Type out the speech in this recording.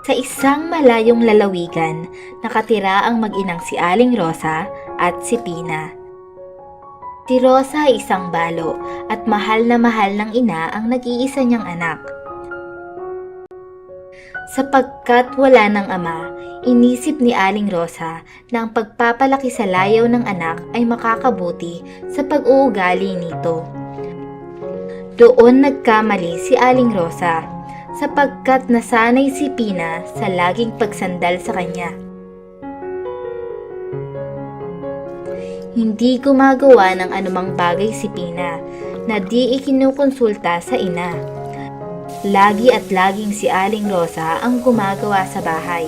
Sa isang malayong lalawigan, nakatira ang mag-inang si Aling Rosa at si Pina. Si Rosa ay isang balo at mahal ng ina ang nag-iisa niyang anak. Sapagkat wala ng ama, inisip ni Aling Rosa na ang pagpapalaki sa layaw ng anak ay makakabuti sa pag-uugali nito. Doon nagkamali si Aling Rosa, sapagkat nasanay si Pina sa laging pagsandal sa kanya. Hindi gumagawa ng anumang bagay si Pina na di ikinukonsulta sa ina. Lagi at laging si Aling Rosa ang gumagawa sa bahay.